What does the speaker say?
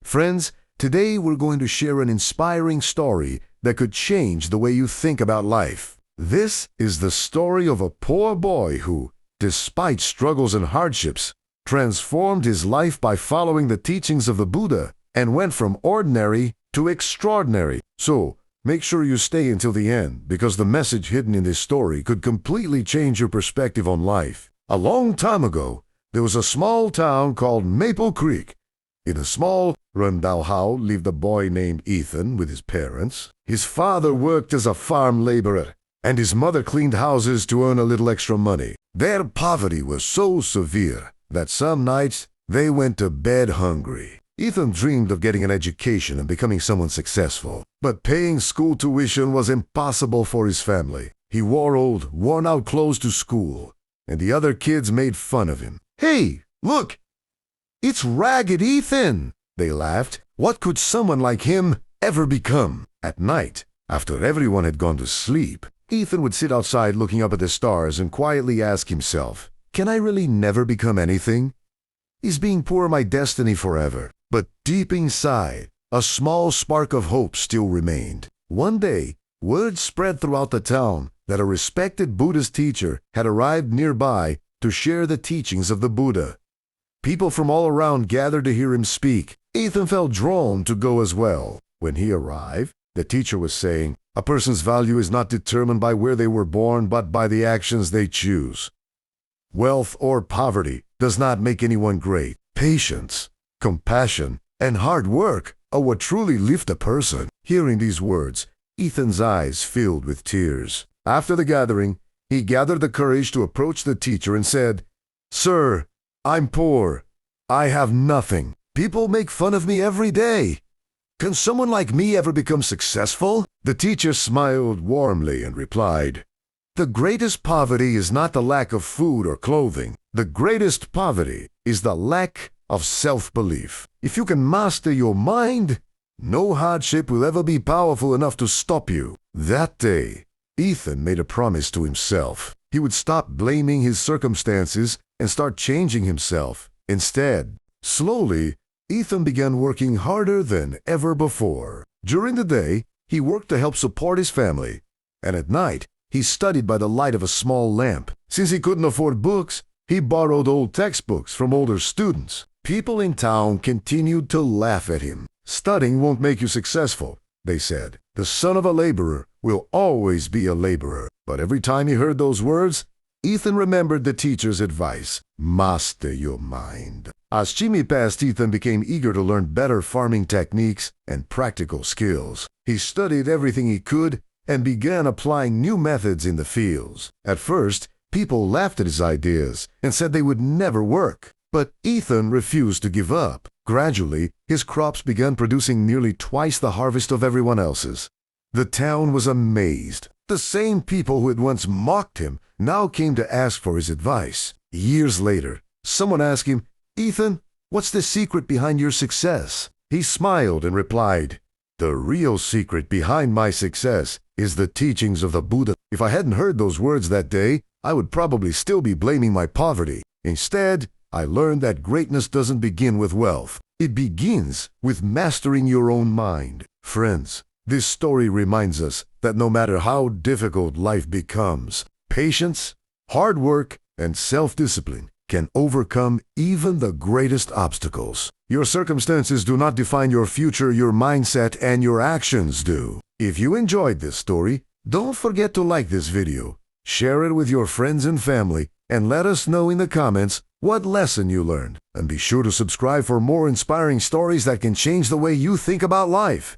Friends, today we're going to share an inspiring story that could change the way you think about life. This is the story of a poor boy who, despite struggles and hardships, transformed his life by following the teachings of the Buddha and went from ordinary to extraordinary. So, make sure you stay until the end, because the message hidden in this story could completely change your perspective on life. A long time ago, there was a small town called Maple Creek. In a small, rundown house lived a boy named Ethan with his parents. His father worked as a farm laborer, and his mother cleaned houses to earn a little extra money. Their poverty was so severe that some nights they went to bed hungry. Ethan dreamed of getting an education and becoming someone successful, but paying school tuition was impossible for his family. He wore old, worn-out clothes to school, and the other kids made fun of him. "Hey, look! It's Ragged Ethan!" they laughed. What could someone like him ever become? At night, after everyone had gone to sleep, Ethan would sit outside looking up at the stars and quietly ask himself, "Can I really never become anything? Is being poor my destiny forever?" But deep inside, a small spark of hope still remained. One day, word spread throughout the town that a respected Buddhist teacher had arrived nearby to share the teachings of the Buddha. People from all around gathered to hear him speak. Ethan felt drawn to go as well. When he arrived, the teacher was saying, "A person's value is not determined by where they were born, but by the actions they choose. Wealth or poverty does not make anyone great. Patience, compassion, and hard work are what truly lift a person." Hearing these words, Ethan's eyes filled with tears. After the gathering, he gathered the courage to approach the teacher and said, "Sir, I'm poor. I have nothing. People make fun of me every day. Can someone like me ever become successful?" The teacher smiled warmly and replied, "The greatest poverty is not the lack of food or clothing. The greatest poverty is the lack of self-belief. If you can master your mind, no hardship will ever be powerful enough to stop you." That day, Ethan made a promise to himself. He would stop blaming his circumstances and start changing himself instead. Slowly, Ethan began working harder than ever before. During the day, he worked to help support his family, and at night, he studied by the light of a small lamp. Since he couldn't afford books, he borrowed old textbooks from older students. People in town continued to laugh at him. "Studying won't make you successful," they said. "The son of a laborer will always be a laborer." But every time he heard those words, Ethan remembered the teacher's advice: master your mind. As Jimmy passed, Ethan became eager to learn better farming techniques and practical skills. He studied everything he could and began applying new methods in the fields. At first, people laughed at his ideas and said they would never work. But Ethan refused to give up. Gradually, his crops began producing nearly twice the harvest of everyone else's. The town was amazed. The same people who had once mocked him now came to ask for his advice. Years later, someone asked him, "Ethan, what's the secret behind your success?" He smiled and replied, "The real secret behind my success is the teachings of the Buddha." If I hadn't heard those words that day, I would probably still be blaming my poverty. Instead, I learned that greatness doesn't begin with wealth. It begins with mastering your own mind. Friends, this story reminds us that no matter how difficult life becomes, patience, hard work, and self-discipline can overcome even the greatest obstacles. Your circumstances do not define your future, your mindset and your actions do. If you enjoyed this story, don't forget to like this video, share it with your friends and family, and let us know in the comments what lesson you learned. And be sure to subscribe for more inspiring stories that can change the way you think about life.